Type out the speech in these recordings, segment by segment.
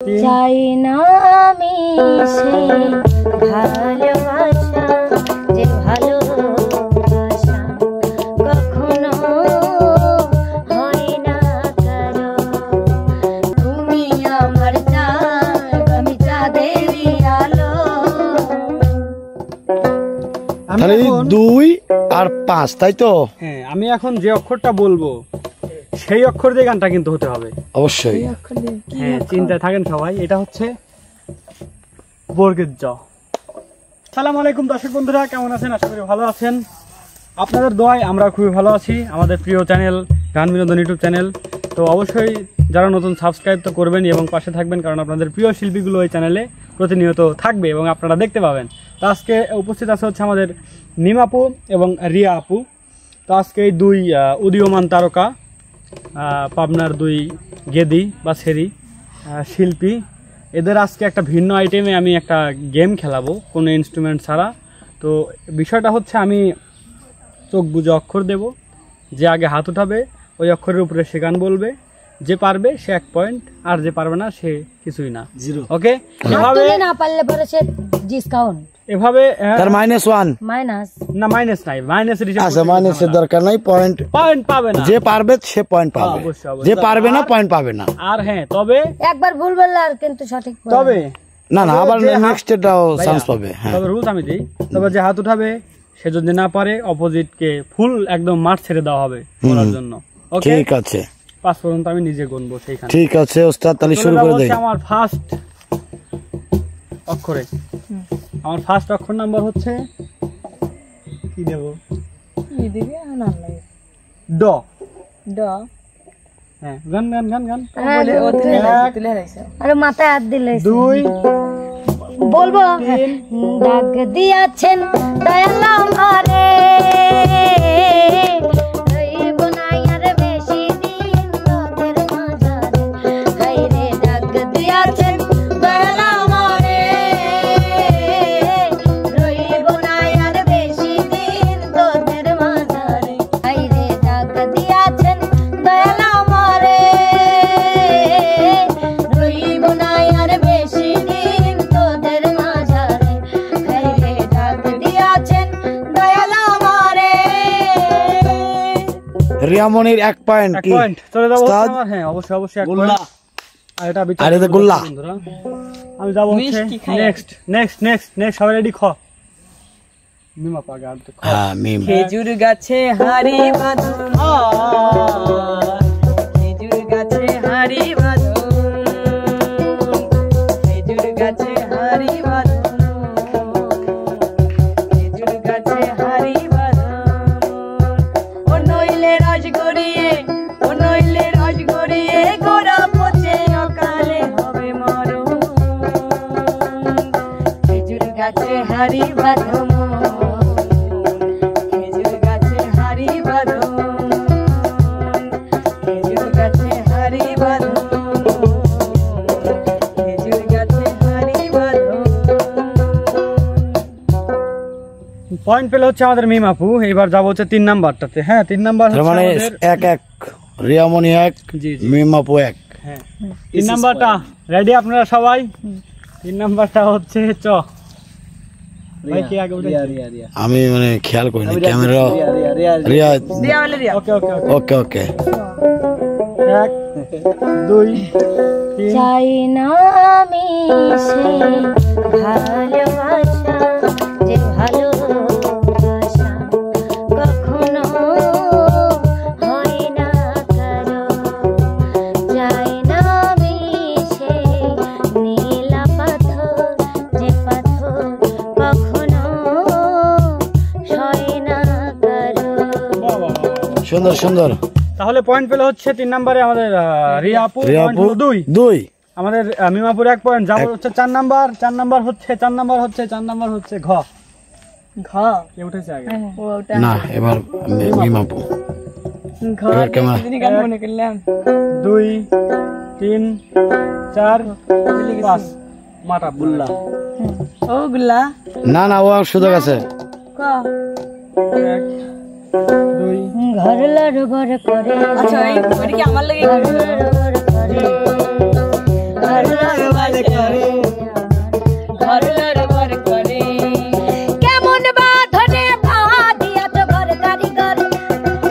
চাই না আমি সেই ভালোবাসা, যে ভালোবাসা কখনো হয় না কারো। তুমি আমার চাঁদ, আমি চাঁদেরই আলো। তাহলে 2 আর 5, তাই তো? হ্যাঁ, আমি এখন যে অক্ষরটা বলবো সেই অক্ষর দিয়ে গানটা কিন্তু হতে হবে অবশ্যই। হ্যাঁ, চিন্তায় থাকেন সবাই। এটা হচ্ছে বর্গের জ। আসসালামু আলাইকুম দর্শক বন্ধুরা, কেমন আছেন? আশা করি ভালো আছেন। আপনাদের দোয়ায় আমরা খুবই ভালো আছি। আমাদের প্রিয় চ্যানেল গান বিনোদন ইউটিউব চ্যানেল, তো অবশ্যই যারা নতুন সাবস্ক্রাইব তো করবেন এবং পাশে থাকবেন, কারণ আপনাদের প্রিয় শিল্পীগুলো এই চ্যানেলে প্রতিনিয়ত থাকবে এবং আপনারা দেখতে পাবেন। তো আজকে উপস্থিত আছে হচ্ছে আমাদের মিম আপু এবং রিয়া আপু। তো আজকে এই 2 উদীয়মান তারকা, পাবনার 2 গেদি বা সেরি শিল্পী, এদের আজকে একটা ভিন্ন আইটেমে আমি একটা গেম খেলাবো কোনো ইনস্ট্রুমেন্ট ছাড়া। তো বিষয়টা হচ্ছে আমি চোখ বুঝে অক্ষর দেব, যে আগে হাত উঠাবে ওই অক্ষরের উপরে সে গান বলবে, যে পারবে সে 1 পয়েন্ট, আর যে পারবে না সে কিছুই না, 0। ওকে, এভাবে না পারলে পরে সে ডিসকাউন্ট, এভাবে তার -1 মাইনাস না, মাইনাস নাই, মাইনাস আচ্ছা, মাইনাসের দরকার নাই, পয়েন্ট পাবে না। যে পারবে সে পয়েন্ট পাবে, অবশ্যই। যে পারবে না পয়েন্ট পাবে না। আর হ্যাঁ, তবে একবার ভুল বললে আর কিন্তু সঠিক বলবে। তবে না আবার নেক্সট এটাও চান্স পাবে। হ্যাঁ, তবে রুলস আমি দিই, তবে যে হাত উঠাবে সে যদি না পারে অপোজিটকে ফুল একদম মাঠ ছেড়ে দেওয়া হবে করার জন্য। ওকে, ঠিক আছে। 5 পর্যন্ত আমি নিজে গুনবো সেইখানে। ঠিক আছে ওস্তাদ, তাহলে শুরু করে দেই। আমার ফার্স্ট অক্ষরে, আমার ফার্স্ট অক্ষর নাম্বার হচ্ছে কি দেব? কি দিবি? না লাগে ড। ড। হ্যাঁ, গান গান গান গান। আরে মাথায় হাত দিলে 2 বলবো। ডাক দিয়াছেন দয়াল আমারে, রইব না আর বেশি দিন তোদের মাঝারে। হায়রে ডাক দিয়াছেন দয়াল আমারে, রইব না আর বেশি দিন তোদের মাঝারে। হায়রে ডাক দিয়াছেন দয়াল আমারে, রইব না আর বেশি দিন তোদের মাঝারে। হায়রে ডাক দিয়াছেন দয়াল আমারে। রিয়ামনির 1 পয়েন্ট। 1 কি পয়েন্ট চলে যাবো উস্তাদ? হ্যাঁ, অবশ্যই অবশ্যই 1 পয়েন্ট। আর এটা বিচার আর এটা গোল্লা। বন্ধুরা, আমি যাব হচ্ছে নেক্সট নেক্সট নেক্সট নেক্সট। সবাই রেডি? খ। মিমা পাগা খ। হ্যাঁ, মিম। খেজুর গাছে হাড়ি বাঁধুন, খেজুর গাছে হাড়ি বাঁধুন, খেজুর গাছে হাড়ি বাঁধুন, খেজুর গাছে হাড়ি বাঁধুন। ও নইলে রস গড়িয়ে, ও নইলে রস গড়িয়ে গোড়া পচে অকালে হবে মরণ। খেজুর গাছে হাড়ি বাঁধুন, খেজুর গাছে হাড়ি বাঁধুন, খেজুর গাছে হাড়ি বাঁধুন, খেজুর গাছে হাড়ি বাঁধুন। পয়েন্ট পেলে হচ্ছে আমাদের মিম আপু। এবার যাবো হচ্ছে 3 নাম্বারটাতে। হ্যাঁ, 3 নাম্বার তার হচ্ছে মানে আমাদের 1-1, রিয়ামনি 1, জি জি। মিম আপু 1। হ্যাঁ, 3 নাম্বারটা রেডি আপনারা সবাই? 3 নাম্বারটা হচ্ছে চ। ভাই কি আগে উঠে? আমি মানে খেয়াল করিনি ক্যামেরা। রিয়া। রিয়া বলে রিয়া। ওকে ওকে ওকে। ওকে ওকে। 1 2 3। চাই না আমি সেই ভালোবাসা, যে ভালোবাসা কখনো হয় না কারো। চাই না আমি সেই নীলা পাথর, যে পাথর কখনো হয় না কারো। বাহ, বাহ, বাহ, বাহ। সুন্দর সুন্দর। তাহলে পয়েন্ট পেলে হচ্ছে 3 নাম্বারে আমাদের রিয়া আপু। রিয়া পয়েন্ট আপু হলো 2। আমাদের মিমাপুর 1 পয়েন্ট। যাবো হচ্ছে 4 নাম্বার। 4 নাম্বার হচ্ছে ঘ। ঘ। কে উঠেছে আগে? ওটা না, এবার মিম আপু। ঘর এবার কেমন? দিদি গান মনে করলাম। 2 3 4 5। মাটা বুল্লা। ও গুল্লা। না না, ও সুযোগ আছে। ক। 1 2 ঘর লড় ঘর করে। আচ্ছা, ওইটা কি আমার লাগে? ঘর লড় ঘর করে। ঘর লড়বার করে, ঘর লড়বার করে। কেমন বাঁধনে বাঁধিয়াছ ঘর কারিগর,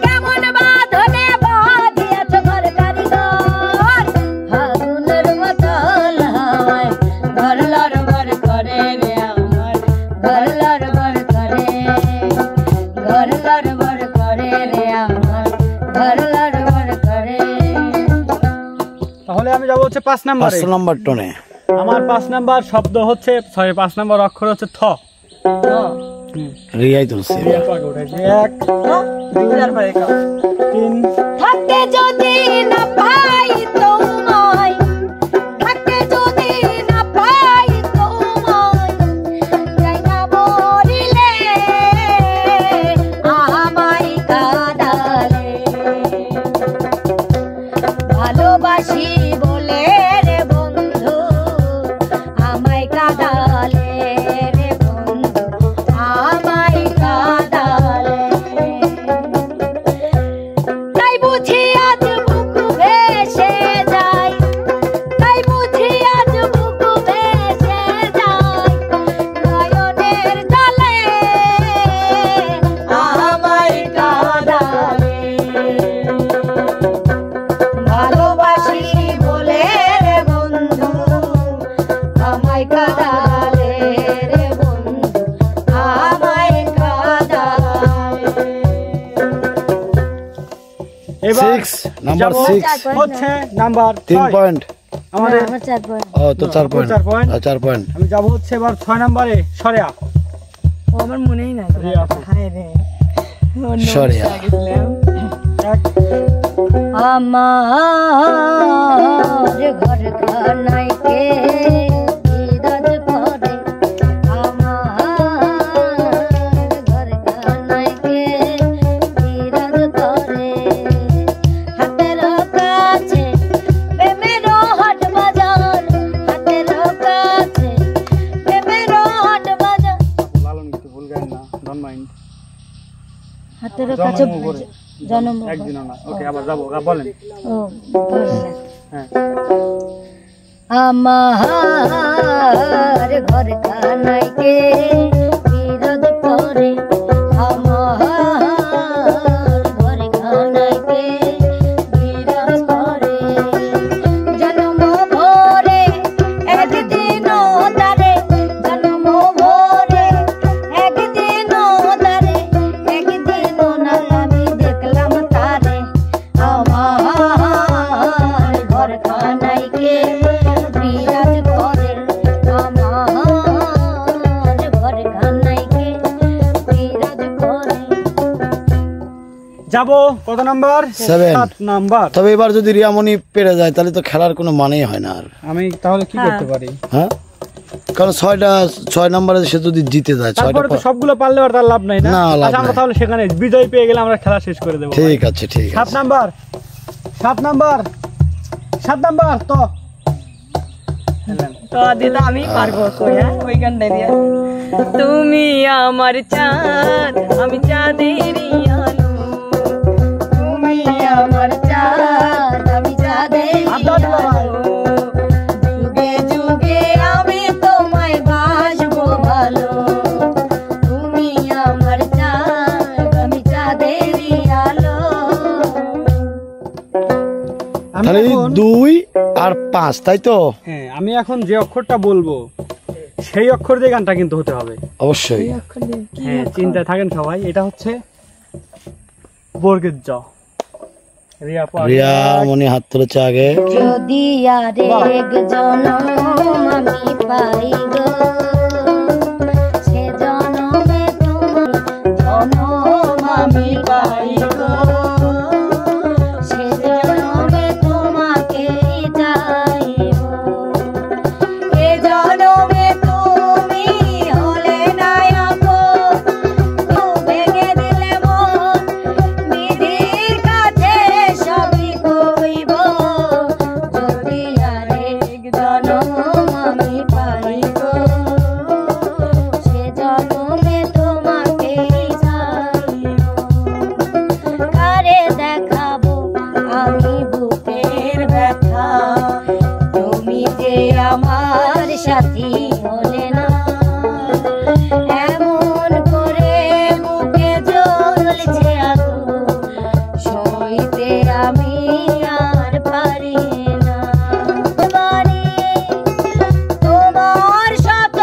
কেমন বাঁধনে বাঁধিয়াছ ঘর কারিগর, ফাগুনের মতল হাওয়ায় ঘর লড়বার করে রে আমার, ঘর লড়বার করে, ঘর লড়বার করে রে আমার, ঘর লড়বার করে। তাহলে আমি যাবো হচ্ছে 5 নম্বরে। 5 নম্বর টনে আমার 5 নাম্বার শব্দ হচ্ছে, সরি 5 নাম্বার অক্ষর হচ্ছে থ। রিয়াই তুলছে। রিয়া তো আগে উঠেছে। 1 2 3 থাকতে যদি না পাই তোমায়, থাকতে যদি না পাই তোমায়, যাই না মরিলে আমায় কাঁদালে, ভালোবাসি বলে রে বন্ধু আমায় কাঁদালে রে বন্ধু আমায় কাঁদালে, তাই বুঝি আজ বুক ভেসে যায়, তাই বুঝি আজ বুক ভেসে যায়, নয়নের জলে আমায় কাঁদালে, ভালোবাসি বলে রে বন্ধু আমায় কাঁদালে রে বন্ধু আমায় কাঁদালে। এবার 6 নাম্বার যাবো 6 হচ্ছে নাম্বার 3 6 পয়েন্ট। আমাদের। ও তো 4 পয়েন্ট। 4 পয়েন্ট। 4 পয়েন্ট। আমি যাবো হচ্ছে এবার 6 নম্বরে সরেয়া। ও আমার মনেই নাই তো, রিয়া আপু। হায় রে সরিয়া। এক আমার ঘর খানাইকে বিরাজ করে, আমার ঘর খানাইকে বিরাজ করে, হাতের কাছে প্রেমের হাট বাজার, হাতের কাছে প্রেমের হাট বাজার, লালন কিছু ভুল গান না, ডোন্ট মাইন্ড। হাতের কাছে জন্ম একদিনও না। ওকে আবার যাবো, বলেন। ও বললেন। হ্যাঁ আমার ঘর খানাইকে বিরোধ করে, আমার ঘর খানাইকে বিরোধ করে, জন্ম ভরে একদিন তারে, জন্ম ভরে একদিন তারে, একদিন না আমি দেখলাম তারে, আমার ঘর খানাইকে বিরাজ করে, আমার ঘর খানাইকে বিরাজ করে। যাবো কত নাম্বার? 7 7 নাম্বার। তবে এবার যদি রিয়ামণি পেরে যায় তাহলে তো খেলার কোনো মানেই হয় না আর। আমি তাহলে কি করতে পারি? হ্যাঁ, কারণ 6 নম্বরে সে যদি জিতে যায়, 6টা তারপরে তো সবগুলো পারলে আর তার লাভ নাই না। না, লাভ আচ্ছা, আমরা নাই। তাহলে সেখানে বিজয় পেয়ে গেলে আমরা খেলা শেষ করে দেবো। ঠিক আছে, ঠিক 7 আছে। নাম্বার, 7 নাম্বার, 7 নাম্বার তো তো দিদা আমি পারবো কই, হ্যাঁ ওই গানটা দিয়ে। তুমি আমার চাঁদ, আমি চাঁদেরই আলো, তুমি আমার চাঁদ, আমি চাঁদেরই আলো, যুগে যুগে আমি তোমায় বাসবো ভালো, তুমি আমার চাঁদ, আমি চাঁদেরই আলো। আমি তাহলে এখন 2 আর 5, তাই তো? হ্যাঁ, আমি এখন যে অক্ষরটা বলবো সেই অক্ষর দিয়ে গানটা কিন্তু হতে হবে। অবশ্যই। হ্যাঁ, চিন্তায় থাকেন সবাই। এটা হচ্ছে বর্গের জ। রিয়া পা রিয়ামণি হাত তুলেছে আগে। যদি আরেক জনম আমি পাই গো, সে জনমে তোমার জনম আমি পাই গো, সে জনমে তোমাকে চাইব, এ জনমে তুমি হলে নায়ক, ভেঙে দিলে মন, বিধির কাছে সবই কইব, যদি আরেক জনম আমি পাই গো, সে জনমে তোমাকে চাইব, কারে দেখাবো আমি বুকের ব্যথা, তুমি আমার সাথী হলে না, এমন করে বুকে জ্বলছে আগুন, সইতে আমি আর পারি না। বাড়ি তোমার শত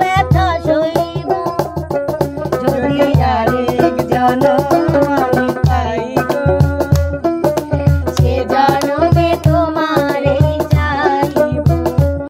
ব্যথা সইব, যদি আরেক জনম